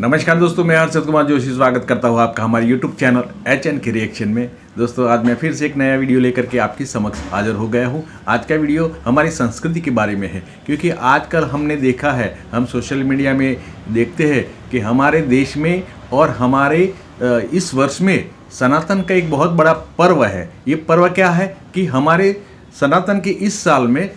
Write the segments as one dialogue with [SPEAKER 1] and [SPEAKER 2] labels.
[SPEAKER 1] नमस्कार दोस्तों, मैं हर्षद कुमार जोशी स्वागत करता हूँ आपका हमारे YouTube चैनल HN के रिएक्शन में। दोस्तों आज मैं फिर से एक नया वीडियो लेकर के आपके समक्ष हाजिर हो गया हूँ। आज का वीडियो हमारी संस्कृति के बारे में है, क्योंकि आजकल हमने देखा है, हम सोशल मीडिया में देखते हैं कि हमारे देश में और हमारे इस वर्ष में सनातन का एक बहुत बड़ा पर्व है। ये पर्व क्या है कि हमारे सनातन के इस साल में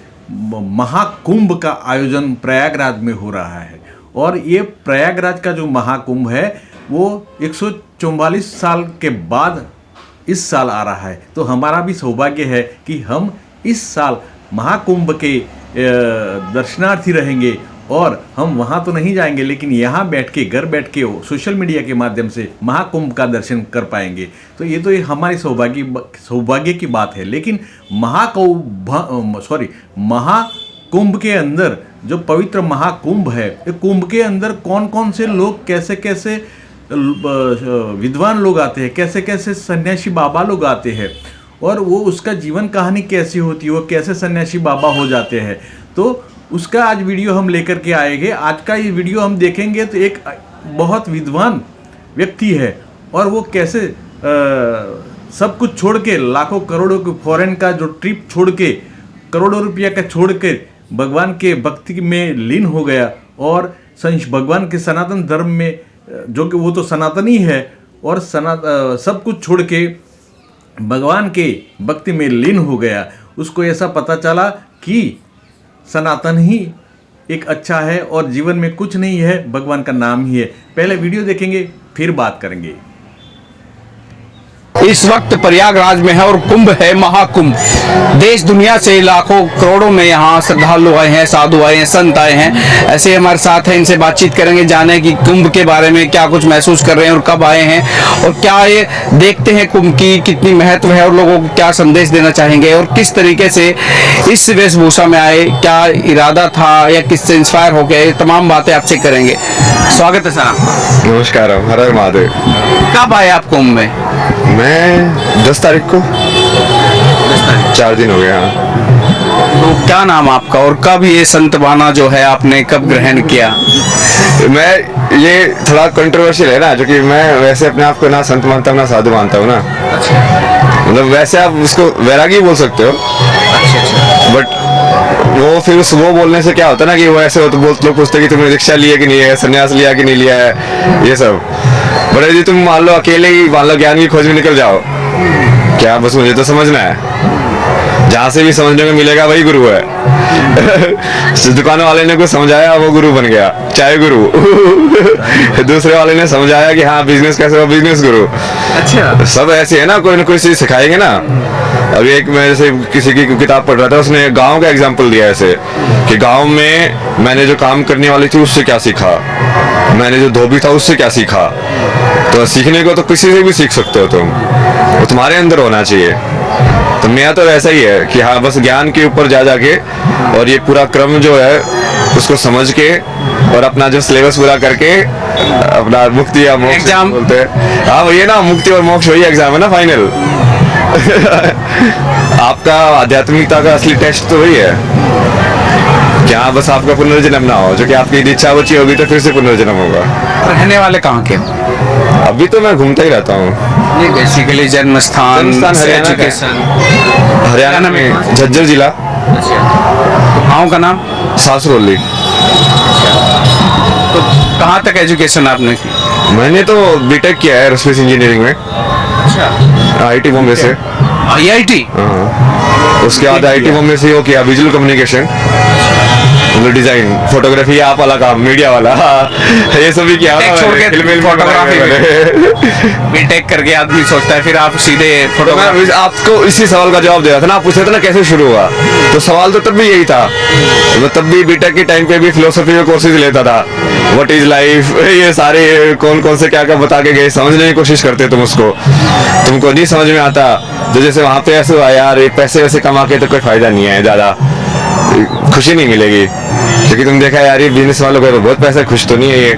[SPEAKER 1] महाकुंभ का आयोजन प्रयागराज में हो रहा है। और ये प्रयागराज का जो महाकुंभ है वो 144 साल के बाद इस साल आ रहा है। तो हमारा भी सौभाग्य है कि हम इस साल महाकुंभ के दर्शनार्थी रहेंगे और हम वहाँ तो नहीं जाएंगे, लेकिन यहाँ बैठ के घर बैठ के सोशल मीडिया के माध्यम से महाकुंभ का दर्शन कर पाएंगे। तो ये हमारी सौभाग्य की बात है। लेकिन महाकुंभ के अंदर जो पवित्र महाकुंभ है, कुंभ के अंदर कौन कौन से लोग, कैसे कैसे विद्वान लोग आते हैं, कैसे कैसे सन्यासी बाबा लोग आते हैं, और वो उसका जीवन कहानी कैसी होती है, वो कैसे सन्यासी बाबा हो जाते हैं, तो उसका आज वीडियो हम लेकर के आएंगे। आज का ये वीडियो हम देखेंगे तो एक बहुत विद्वान व्यक्ति है और वो कैसे सब कुछ छोड़ के, लाखों करोड़ों के फॉरेन का जो ट्रिप छोड़ के, करोड़ों रुपया का छोड़ के भगवान के भक्ति में लीन हो गया और भगवान के सनातन धर्म में, जो कि वो तो सनातनी है, और सब कुछ छोड़ के भगवान के भक्ति में लीन हो गया। उसको ऐसा पता चला कि सनातन ही एक अच्छा है और जीवन में कुछ नहीं है, भगवान का नाम ही है। पहले वीडियो देखेंगे फिर बात करेंगे।
[SPEAKER 2] इस वक्त प्रयागराज में है और कुंभ है, महाकुंभ। देश दुनिया से लाखों करोड़ों में यहाँ श्रद्धालु आए हैं, साधु आए हैं, संत आए हैं। ऐसे हमारे साथ हैं, इनसे बातचीत करेंगे, जाने कि कुंभ के बारे में क्या कुछ महसूस कर रहे हैं और कब आए हैं और क्या ये देखते हैं कुंभ की कितनी महत्व है और लोगों को क्या संदेश देना चाहेंगे और किस तरीके से इस वेशभूषा में आए, क्या इरादा था या किससे इंस्पायर हो गए, तमाम बातें आपसे करेंगे। स्वागत है सर।
[SPEAKER 3] नमस्कार, हर हर महादेव।
[SPEAKER 2] कब आए आप कुंभ में?
[SPEAKER 3] मैं 10 तारीख को 4 दिन हो गया।
[SPEAKER 2] तो क्या नाम आपका और कब ये संत बाना जो है आपने कब ग्रहण किया?
[SPEAKER 3] मैं ये थोड़ा कंट्रोवर्शियल है ना, जो कि मैं वैसे अपने आप को ना संत मानता हूँ ना साधु मानता हूँ ना। मतलब वैसे आप उसको वैरागी बोल सकते हो। बट वो फिर वो बोलने से क्या होता है ना कि वो ऐसे हो तो लोग पूछते कि तुमने दीक्षा लिया कि नहीं है, संन्यास लिया कि नहीं लिया है, ये सब। बट यदि तुम मान लो अकेले ही मान लो ज्ञान की खोज में निकल जाओ, क्या बस मुझे तो समझना है, जहाँ से भी समझने को मिलेगा वही गुरु है। दुकान वाले ने कुछ समझाया वो गुरु बन गया, चाय गुरु। दूसरे वाले ने समझाया कि हाँ बिजनेस कैसे हो, बिजनेस गुरु। अच्छा, सब ऐसे है ना, कोई ना कोई चीज सिखाएंगे ना। अभी एक मैं जैसे किसी की किताब पढ़ रहा था, उसने गांव का एग्जांपल दिया ऐसे कि गांव में मैंने जो काम करने वाली थी उससे क्या सीखा, मैंने जो धोबी था उससे क्या सीखा। तो सीखने को तो किसी से भी सीख सकते हो तुम, वो तुम्हारे अंदर होना चाहिए। तो मेरा तो ऐसा ही है कि हाँ बस ज्ञान के ऊपर जा जाके और ये पूरा क्रम जो है उसको समझ के और अपना जो सिलेबस पूरा करके अपना मुक्ति या मोक्ष एग्जाम बोलते हैं। हाँ वही ना, मुक्ति और मोक्ष वही एग्जाम है ना, फाइनल। आपका आध्यात्मिकता का असली टेस्ट तो वही है, क्या बस आपका पुनर्जन्म ना हो, जो कि आपकी इच्छा बची होगी तो फिर से पुनर्जन्म होगा।
[SPEAKER 2] रहने वाले कहाँ के?
[SPEAKER 3] अभी तो मैं घूमता ही रहता हूँ।
[SPEAKER 2] बेसिकली जन्म स्थान
[SPEAKER 3] हरियाणा में झज्जर जिला।
[SPEAKER 2] गाँव का नाम?
[SPEAKER 3] सासरोली।
[SPEAKER 2] तो कहाँ तक एजुकेशन आपने की?
[SPEAKER 3] मैंने तो बीटेक किया है एरोस्पेस इंजीनियरिंग में। अच्छा। IIT बॉम्बे से।
[SPEAKER 2] IIT?
[SPEAKER 3] हाँ, उसके बाद IIT बॉम्बे से वो किया विजुअल कम्युनिकेशन, डिजाइन, फोटोग्राफी, आप वाला काम, मीडिया वाला, ये सब भी किया।
[SPEAKER 2] फोटोग्राफी बीटेक करके आदमी सोचता है फिर आप सीधे फोटोग्राफी।
[SPEAKER 3] आपको इसी सवाल का जवाब दे रहा था ना, आप पूछ रहे थे ना कैसे शुरू हुआ, तो सवाल तो तब भी यही था। मैं तब भी बीटेक के टाइम पे भी फिलोसफी के कोर्सेज लेता था, व्हाट इज लाइफ, ये सारे कौन कौन से क्या क्या बता के गए, समझने की कोशिश करते तुम उसको, तुमको नहीं समझ में आता। तो जैसे वहाँ पे ऐसे हुआ यार, पैसे वैसे कमा के तो कोई फायदा नहीं है, ज्यादा खुशी नहीं मिलेगी, क्योंकि तुम देखा यार ये बिजनेस वालों को बहुत पैसा, खुश तो नहीं है ये।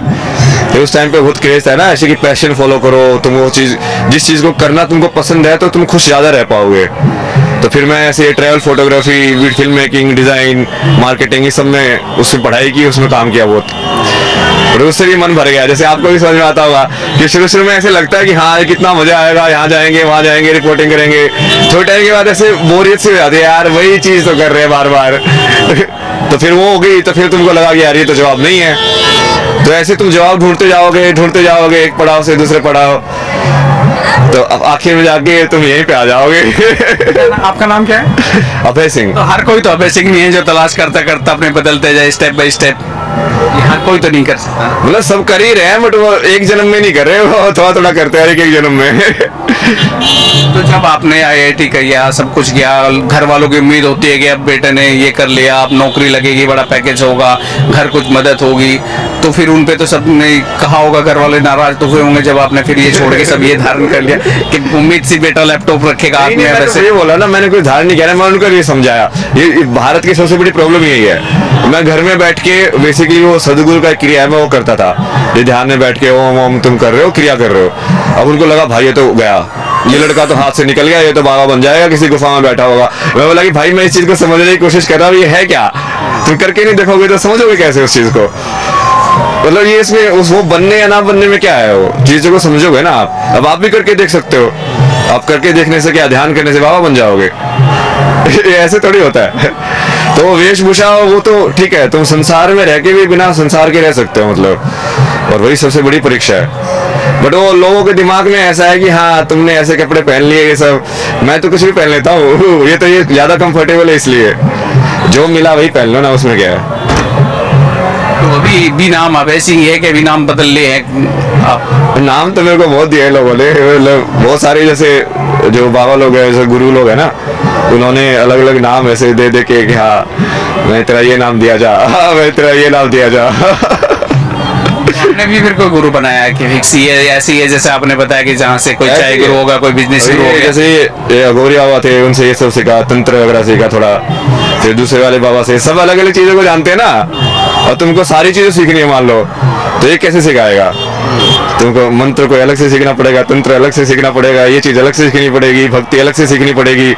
[SPEAKER 3] तो उस टाइम पे बहुत क्रेज है ना ऐसे कि पैशन फॉलो करो, तुम वो चीज जिस चीज को करना तुमको पसंद है तो तुम खुश ज्यादा रह पाओगे। तो फिर मैं ऐसे travel photography, film making, design, marketing, ये सब में उसमें पढ़ाई की, उसमें काम किया बहुत। और उससे भी मन भर गया। जैसे आपको भी समझ में आता होगा कि शुरू शुरू में ऐसे लगता है कि हाँ कितना मजा आएगा, यहाँ जाएंगे वहाँ जाएंगे रिपोर्टिंग करेंगे, थोड़े टाइम के बाद ऐसे बोरियत सी हो जाती है, यार वही चीज तो कर रहे हैं बार बार। तो फिर वो हो गई, तो फिर तुमको लगा कि यार ये तो जवाब नहीं है, तो ऐसे तुम जवाब ढूंढते जाओगे एक पड़ाव से दूसरे पड़ाव, तो अब आखिर में जाके तुम यहीं पे आ जाओगे।
[SPEAKER 2] आपका नाम क्या है?
[SPEAKER 3] अभय सिंह।
[SPEAKER 2] तो हर कोई तो अभय सिंह नहीं है जो तलाश करता करता अपने बदलते जाए स्टेप बाय स्टेप, हर कोई तो नहीं कर सकता।
[SPEAKER 3] मतलब सब कर ही रहे हैं, बट वो एक जन्म में नहीं कर रहे, वो थोड़ा थोड़ा करते हैं एक जन्म में।
[SPEAKER 2] तो जब आपने IIT किया, सब कुछ किया, घर वालों की उम्मीद होती है कि अब बेटे ने ये कर लिया, अब नौकरी लगेगी, बड़ा पैकेज होगा, घर कुछ मदद होगी, तो फिर उन पे तो सबने कहा होगा, घर वाले नाराज तो हुए होंगे जब आपने फिर ये छोड़ के सब ये धारण कर लिया कि उम्मीद सी बेटा लैपटॉप रखेगा हाथ में। वैसे
[SPEAKER 3] ये बोला ना, मैंने कोई धारण नहीं किया, मैं उनको ये समझाया, ये भारत की सबसे बड़ी प्रॉब्लम यही है। मैं घर में बैठ के बेसिकली वो सदगुरु का क्रिया है मैं वो करता था, ये ध्यान में बैठ के ओम ओम तुम कर रहे हो, क्रिया कर रहे हो। अब उनको लगा भाई ये तो गया, ये लड़का तो हाथ से निकल गया, ये तो बाबा बन जाएगा, किसी गुफा में बैठा होगा। मैं बोला कि भाई मैं इस चीज को समझने की कोशिश कर रहा हूँ, ये है क्या, तुम करके नहीं देखोगे तो समझोगे कैसे उस चीज को। मतलब ये इसमें वो बनने या ना बनने में क्या है, वो चीजों को समझोगे ना आप। अब आप भी करके देख सकते हो, आप करके देखने से क्या, ध्यान करने से बाबा बन जाओगे। ये ऐसे थोड़ी होता है। तो वेशभूषा वो तो ठीक है, तुम संसार में रह के भी बिना संसार के रह सकते हो, मतलब, और वही सबसे बड़ी परीक्षा है। बट वो लोगों के दिमाग में ऐसा है कि हाँ तुमने ऐसे कपड़े पहन लिए, ये सब, मैं तो कुछ भी पहन लेता हूँ, ये तो ये ज्यादा कंफर्टेबल है, इसलिए जो मिला वही पहन लो ना, उसमें क्या है।
[SPEAKER 2] तो अभी भी नाम अभय सिंह है कि भी नाम बदल लिए हैं आप?
[SPEAKER 3] नाम तो मेरे को बहुत दिए लोगों ने, मतलब बहुत सारे, जैसे जो बाबा लोग हैं, जैसे गुरु लोग हैं ना, उन्होंने अलग अलग नाम ऐसे दे दे के कि हाँ मैं तेरा ये नाम दिया जा, मैं तेरा ये नाम दिया जा।
[SPEAKER 2] आपने भी फिर कोई गुरु बनाया है कि फिक्स ये ऐसी है, जैसे आपने बताया कि जहाँ से कोई चाय गुरु होगा, कोई बिजनेस गुरु होगा,
[SPEAKER 3] जैसे ये अघोरी बाबा थे, उनसे ये सब सीखा, तंत्र वगैरह सीखा थोड़ा, फिर दूसरे वाले बाबा से, सब अलग अलग चीजों को जानते हैं ना, और तुमको सारी चीजें सीखनी है मान लो, तो ये कैसे सिखाएगा। तुमको मंत्र को अलग से सीखना पड़ेगा, तंत्र अलग से सीखना पड़ेगा, ये चीज अलग से सीखनी पड़ेगी, भक्ति अलग से सीखनी पड़ेगी।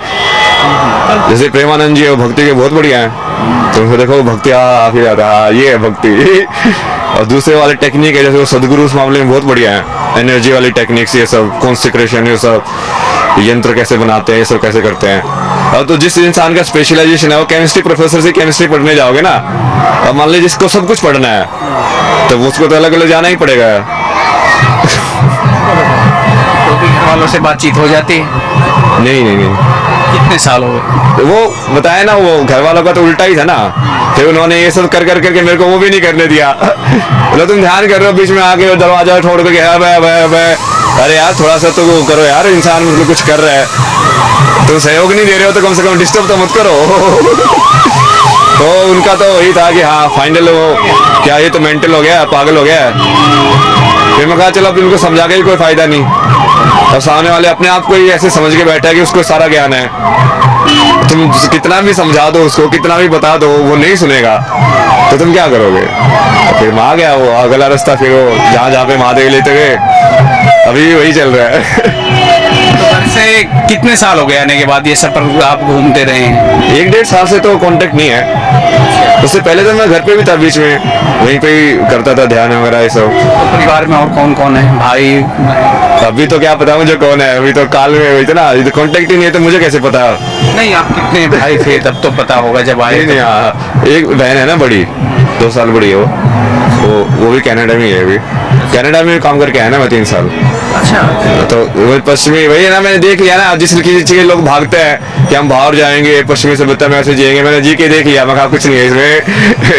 [SPEAKER 3] जैसे प्रेमानंद जी भक्ति के बहुत बढ़िया है, तुमको देखो भक्ति फिर आता ये है भक्ति। और दूसरे वाले टेक्निक है, जैसे वो सदगुरु उस मामले में बहुत बढ़िया है, एनर्जी वाली टेक्निक्स, ये सब कॉन्सेक्रेशन, ये सब यंत्र कैसे बनाते हैं, ये सब कैसे करते हैं। और तो जिस इंसान का स्पेशलाइजेशन है, वो केमिस्ट्री प्रोफेसर से केमिस्ट्री पढ़ने जाओगे ना, और मान लीजिए जिसको सब कुछ पढ़ना है, तो उसको तो अलग अलग जाना ही पड़ेगा।
[SPEAKER 2] तो भी घर वालों से बातचीत हो जाती है?
[SPEAKER 3] नहीं नहीं नहीं,
[SPEAKER 2] कितने साल हो गए?
[SPEAKER 3] वो बताया ना, वो घर वालों का तो उल्टा ही था ना, फिर उन्होंने ये सब कर कर करके मेरे को वो भी नहीं करने दिया। बोला तुम ध्यान कर रहे हो, बीच में आके दरवाजा छोड़ करके अरे यार थोड़ा सा तो वो करो यार, इंसान मतलब कुछ कर रहा है, तुम सहयोग नहीं दे रहे हो तो कम से कम डिस्टर्ब तो मत करो। तो उनका तो वही था कि हाँ फाइनल वो क्या ये तो मेंटल हो गया, पागल हो गया। फिर मैं कहा चलो अब इनको समझा के कोई फायदा नहीं, अब सामने वाले अपने आप को ही ऐसे समझ के बैठा है कि उसको सारा ज्ञान है, तुम कितना भी समझा दो उसको, कितना भी बता दो, वो नहीं सुनेगा, तो तुम क्या करोगे। तो फिर आ गया वो अगला रास्ता, फिर वो जहाँ जहाँ पे महादेव लेते गए, अभी वही चल रहा है।
[SPEAKER 2] तो घर से कितने साल हो गए आने के बाद ये सफर आप घूमते रहे हैं?
[SPEAKER 3] 1-1.5 साल से तो कांटेक्ट नहीं है, उससे पहले तो मैं घर पे भी था, बीच में वहीं पे ही करता था ध्यान वगैरह ये सब।
[SPEAKER 2] तो परिवार में और कौन कौन है, भाई?
[SPEAKER 3] अभी तो क्या पता मुझे कौन है, अभी तो काल में हुई थी ना, ये तो कांटेक्ट ही नहीं है, तो मुझे कैसे पता।
[SPEAKER 2] नहीं, आप कितने भाई थे तब तो पता होगा जब आए?
[SPEAKER 3] नहीं हाँ, एक बहन है ना बड़ी, 2 साल बड़ी है वो भी कनाडा में ही है, अभी कनाडा में काम करके आया ना मैं 3 साल।
[SPEAKER 2] अच्छा।
[SPEAKER 3] तो वो पश्चिमी वही है ना, मैंने देख लिया ना, जिस चीज लोग भागते हैं कि हम बाहर जाएंगे, पश्चिमी सभ्यता में ऐसे जिएंगे, मैंने जी के देख लिया, मैं कहा कुछ नहीं है इसमें,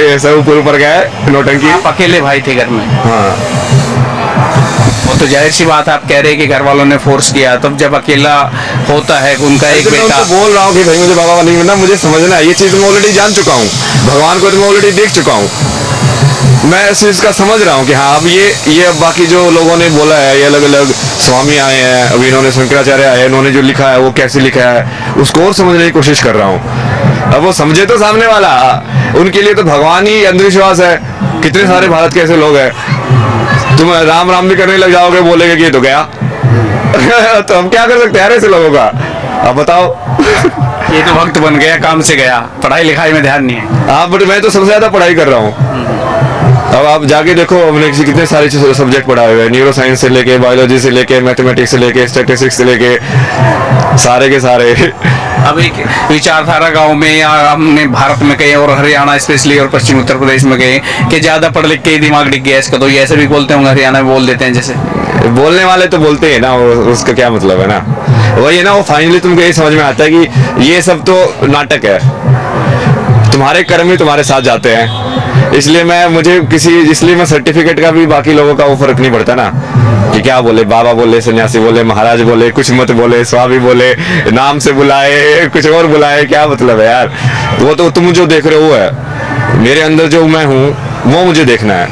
[SPEAKER 3] ये सब ऊपर गया है नौटंकी।
[SPEAKER 2] आप अकेले भाई थे घर में?
[SPEAKER 3] हाँ,
[SPEAKER 2] वो तो जाहिर सी बात आप कह रहे हैं कि घर वालों ने फोर्स किया, तब जब अकेला होता है उनका एक बेटा।
[SPEAKER 3] मैं बोल रहा हूँ कि भाई मुझे बाबा नहीं बनना, मुझे समझना है, ये चीज मैं ऑलरेडी जान चुका हूँ, भगवान को तो मैं ऑलरेडी देख चुका हूँ, मैं इस चीज का समझ रहा हूँ कि हाँ अब ये अब बाकी जो लोगों ने बोला है, ये अलग अलग स्वामी आए हैं, अभी इन्होंने शंकराचार्य आए, इन्होंने जो लिखा है वो कैसे लिखा है, उसको और समझने की कोशिश कर रहा हूँ। अब वो समझे तो सामने वाला, उनके लिए तो भगवान ही अंधविश्वास है। कितने सारे भारत के ऐसे लोग हैं, तुम राम राम भी करने लग जाओगे, बोलेगे कि ये तो गया। तो हम क्या कर सकते हैं ऐसे लोगों का, अब बताओ।
[SPEAKER 2] ये तो वक्त बन गया, काम से गया, पढ़ाई लिखाई में ध्यान नहीं है।
[SPEAKER 3] हाँ बट मैं तो सबसे ज्यादा पढ़ाई कर रहा हूँ, अब आप जाके देखो, हमने कितने सारे सब्जेक्ट पढ़ाए हुए हैं, न्यूरो साइंस से लेके, बायोलॉजी से लेके, मैथमेटिक्स से लेके, स्टैटिस्टिक्स से लेके, सारे के सारे।
[SPEAKER 2] अब एक विचारधारा गांव में या हमने भारत में कहीं और हरियाणा स्पेशली और पश्चिम उत्तर प्रदेश में गए कि ज्यादा पढ़ लिख के ही दिमाग डिग गया इसका, तो ये ऐसे भी बोलते होंगे, हरियाणा में बोल देते हैं जैसे।
[SPEAKER 3] बोलने वाले तो बोलते हैं ना, उसका क्या मतलब है ना, वही है ना, वो फाइनली तुमको ये समझ में आता है कि ये सब तो नाटक है, तुम्हारे कर्म ही तुम्हारे साथ जाते हैं। इसलिए मैं सर्टिफिकेट का भी बाकी लोगों का वो फर्क नहीं पड़ता ना, कि क्या बोले, बाबा बोले, सन्यासी बोले, महाराज बोले, कुछ मत बोले, स्वामी बोले, नाम से बुलाए, कुछ और बुलाए, क्या मतलब है यार। वो तो तुम जो देख रहे हो वो है, मेरे अंदर जो मैं हूँ वो मुझे देखना है।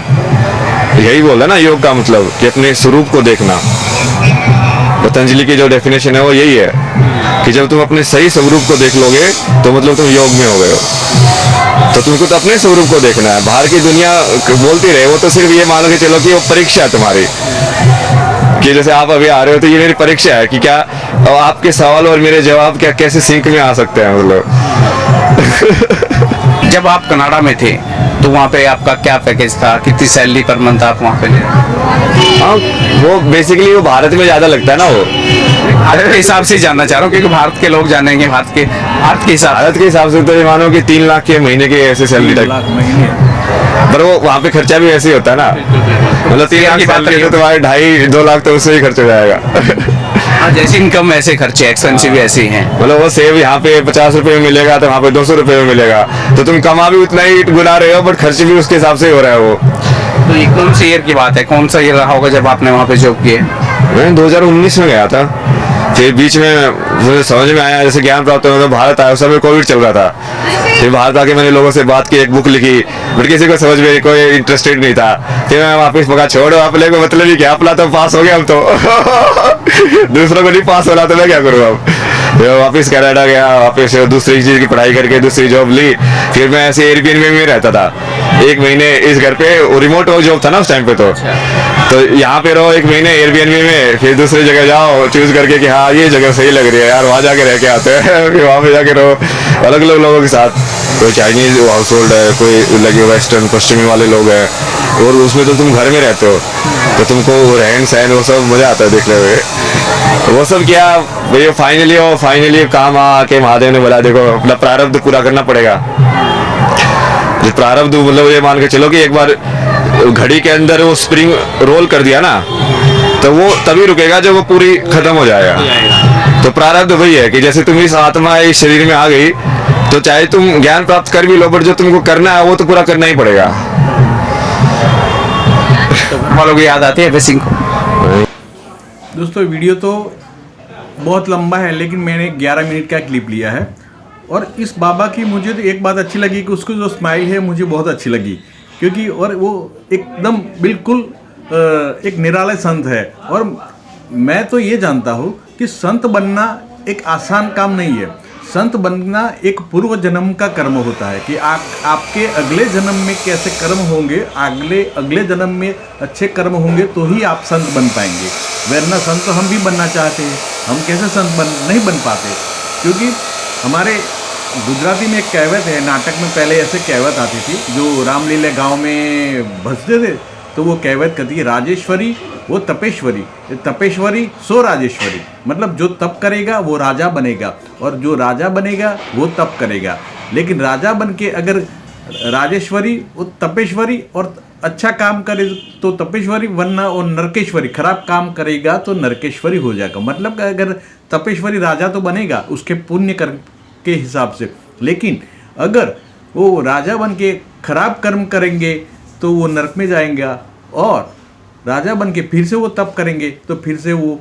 [SPEAKER 3] यही बोला ना योग का मतलब, कि अपने स्वरूप को देखना। पतंजलि की जो डेफिनेशन है वो यही है कि जब तुम अपने सही स्वरूप को देख लोगे तो मतलब तुम योग में हो गए हो। तो तुमको तो अपने स्वरूप को देखना है। बाहर की दुनिया बोलती रहे, वो तो सिर्फ ये मानो कि चलो कि वो परीक्षा है तुम्हारी, कि जैसे आप अभी आ रहे हो तो ये मेरी परीक्षा है कि क्या आपके सवाल और मेरे जवाब क्या कैसे सिंक में आ सकते हैं। मतलब
[SPEAKER 2] जब आप कनाडा में थे तो वहाँ पे आपका क्या पैकेज था, कितनी सैलरी पर मंथ आप वहाँ पे ले?
[SPEAKER 3] हाँ, वो बेसिकली वो भारत में ज्यादा लगता है ना, वो
[SPEAKER 2] भारत के हिसाब से जानना चाह रहा हूँ, क्योंकि भारत के लोग जानेंगे, भारत के हिसाब
[SPEAKER 3] से तो ये मानो कि 3 लाख के महीने के ऐसे सैलरी तक, पर वो वहाँ पे खर्चा भी ऐसे ही होता है ना, मतलब 3 लाख सैलरी तो तुम्हारे 2.5-2 लाख तो उससे ही खर्च हो जाएगा।
[SPEAKER 2] हाँ, जैसे इनकम ऐसे खर्चे, एक्सपेंसिव भी ऐसे ही हैं।
[SPEAKER 3] मतलब वो सेव यहाँ पे 50 रुपए में मिलेगा तो वहाँ पे 200 रुपए में मिलेगा, तो तुम कमा भी उतना ही गुना रहे हो, बट खर्च भी उसके हिसाब से हो रहा है वो।
[SPEAKER 2] तो ये कौन सी ईयर की बात है, कौन सा ईयर रहा होगा जब आपने वहाँ पे जॉब किए?
[SPEAKER 3] मैं 2019 में गया था, फिर बीच में मुझे समझ में आया, जैसे ज्ञान प्राप्त हुआ, भारत आया, उस समय कोविड चल रहा था। फिर भारत आके मैंने लोगों से बात की, एक बुक लिखी, बट किसी को समझ में कोई इंटरेस्टेड नहीं था। फिर मैं वापस मगा छोड़ो, आप लोगों को मतलब ही क्या, अपना तो पास हो गया हम तो दूसरों को नहीं पास हो रहा तो मैं क्या करूँ अब। वापस कनाडा गया, वापस दूसरी चीज की पढ़ाई करके दूसरी जॉब ली। फिर मैं ऐसे एयरबीएनबी में रहता था 1 महीने इस घर पे, रिमोट जॉब था ना उस टाइम पे, तो यहाँ पे रहो 1 महीने एयरबीएनबी में, फिर दूसरी जगह जाओ चूज करके कि हाँ ये जगह सही लग रही है यार, वहाँ जाके रह के आते हैं। फिर वहाँ पे जाके रहो अलग अलग लोगों के साथ, कोई चाइनीज हाउस होल्ड है, कोई लगे वेस्टर्न पश्चिमी वाले लोग हैं, और उसमें तो तुम घर में रहते हो तो तुमको रहन सहन वो सब मजा आता है देखने हुए। वो सब क्या भैया, फाइनली काम आके महादेव ने बोला देखो अपना प्रारब्ध पूरा करना पड़ेगा। जो प्रारब्ध मतलब ये मान के चलो कि एक बार घड़ी के अंदर वो स्प्रिंग रोल कर दिया ना, तो वो तभी रुकेगा जब वो पूरी खत्म हो जाएगा। तो प्रारब्ध वही है कि जैसे तुम इस आत्मा इस शरीर में आ गई, तो चाहे तुम ज्ञान प्राप्त कर भी लो, बट जो तुमको करना है वो तो पूरा करना ही पड़ेगा।
[SPEAKER 2] तो घर वालों को याद आती है बेसिंग को।
[SPEAKER 1] दोस्तों वीडियो तो बहुत लंबा है, लेकिन मैंने 11 मिनट का क्लिप लिया है। और इस बाबा की मुझे तो एक बात अच्छी लगी कि उसको जो स्माइल है मुझे बहुत अच्छी लगी, क्योंकि और वो एकदम बिल्कुल एक निराले संत है। और मैं तो ये जानता हूँ कि संत बनना एक आसान काम नहीं है। संत बनना एक पूर्व जन्म का कर्म होता है कि आपके अगले जन्म में कैसे कर्म होंगे, अगले जन्म में अच्छे कर्म होंगे तो ही आप संत बन पाएंगे। वरना संत तो हम भी बनना चाहते हैं, हम कैसे संत नहीं बन पाते। क्योंकि हमारे गुजराती में एक कहावत है, नाटक में पहले ऐसे कहावत आती थी, जो रामलीला गांव में भजते थे, तो वो कहावत कहती है राजेश्वरी वो तपेश्वरी, तपेश्वरी सो राजेश्वरी। मतलब जो तप करेगा वो राजा बनेगा, और जो राजा बनेगा वो तप करेगा। लेकिन राजा बन के अगर राजेश्वरी वो तपेश्वरी और अच्छा काम करे तो तपेश्वरी, वरना वो नरकेश्वरी, खराब काम करेगा तो नरकेश्वरी हो जाएगा। मतलब अगर तपेश्वरी राजा तो बनेगा उसके पुण्य कर के हिसाब से, लेकिन अगर वो राजा बन के खराब कर्म करेंगे तो वो नरक में जाएंगे, और राजा बन के फिर से वो तप करेंगे तो फिर से वो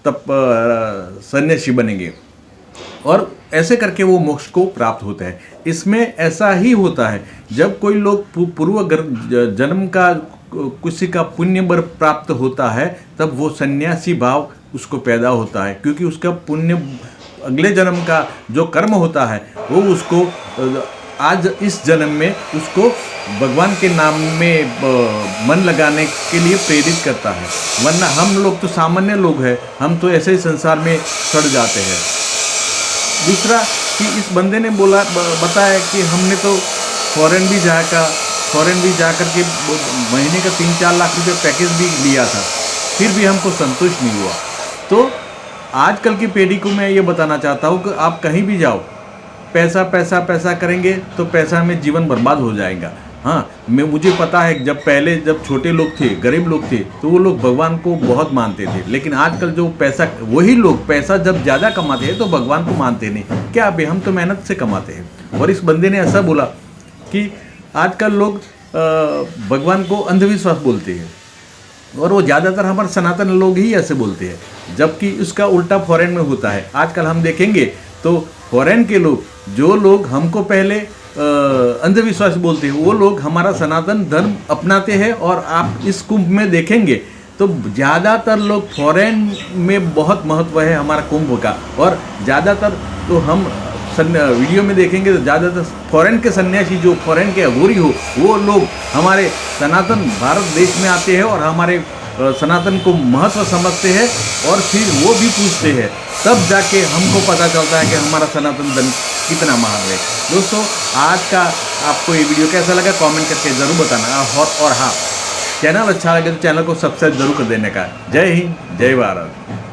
[SPEAKER 1] तप सन्यासी बनेंगे, और ऐसे करके वो मोक्ष को प्राप्त होता है। इसमें ऐसा ही होता है, जब कोई लोग पूर्व जन्म का किसी का पुण्य बर प्राप्त होता है तब वो सन्यासी भाव उसको पैदा होता है, क्योंकि उसका पुण्य अगले जन्म का जो कर्म होता है वो उसको आज इस जन्म में उसको भगवान के नाम में मन लगाने के लिए प्रेरित करता है। वरना हम लोग तो सामान्य लोग हैं, हम तो ऐसे ही संसार में सड़ जाते हैं। दूसरा कि इस बंदे ने बताया कि हमने तो फॉरेन भी जाकर फॉरेन भी जा कर के महीने का 3-4 लाख रुपए पैकेज भी लिया था, फिर भी हमको संतुष्ट नहीं हुआ। तो आजकल की पीढ़ी को मैं ये बताना चाहता हूँ कि आप कहीं भी जाओ, पैसा पैसा पैसा करेंगे तो पैसा में जीवन बर्बाद हो जाएगा। हाँ, मुझे पता है जब पहले जब छोटे लोग थे, गरीब लोग थे, तो वो लोग भगवान को बहुत मानते थे। लेकिन आजकल जो पैसा, वही लोग पैसा जब ज़्यादा कमाते हैं तो भगवान को मानते नहीं। क्या अभी हम तो मेहनत से कमाते हैं। और इस बंदे ने ऐसा बोला कि आजकल लोग भगवान को अंधविश्वास बोलते हैं, और वो ज़्यादातर हमारे सनातन लोग ही ऐसे बोलते हैं, जबकि उसका उल्टा फॉरेन में होता है। आजकल हम देखेंगे तो फॉरेन के लोग, जो लोग हमको पहले अंधविश्वास बोलते हैं, वो लोग हमारा सनातन धर्म अपनाते हैं। और आप इस कुंभ में देखेंगे तो ज़्यादातर लोग फॉरेन में बहुत महत्व है हमारा कुंभ का। और ज़्यादातर तो हम वीडियो में देखेंगे तो ज़्यादातर फॉरेन के सन्यासी, जो फॉरेन के अघोरी हो, वो लोग हमारे सनातन भारत देश में आते हैं और हमारे सनातन को महत्व समझते हैं। और फिर वो भी पूछते हैं, तब जाके हमको पता चलता है कि हमारा सनातन धर्म कितना महान है। दोस्तों, आज का आपको ये वीडियो कैसा लगा कमेंट करके ज़रूर बताना। और हाँ, चैनल अच्छा लगे तो चैनल को सब्सक्राइब जरूर कर देने का। जय हिंद, जय भारत।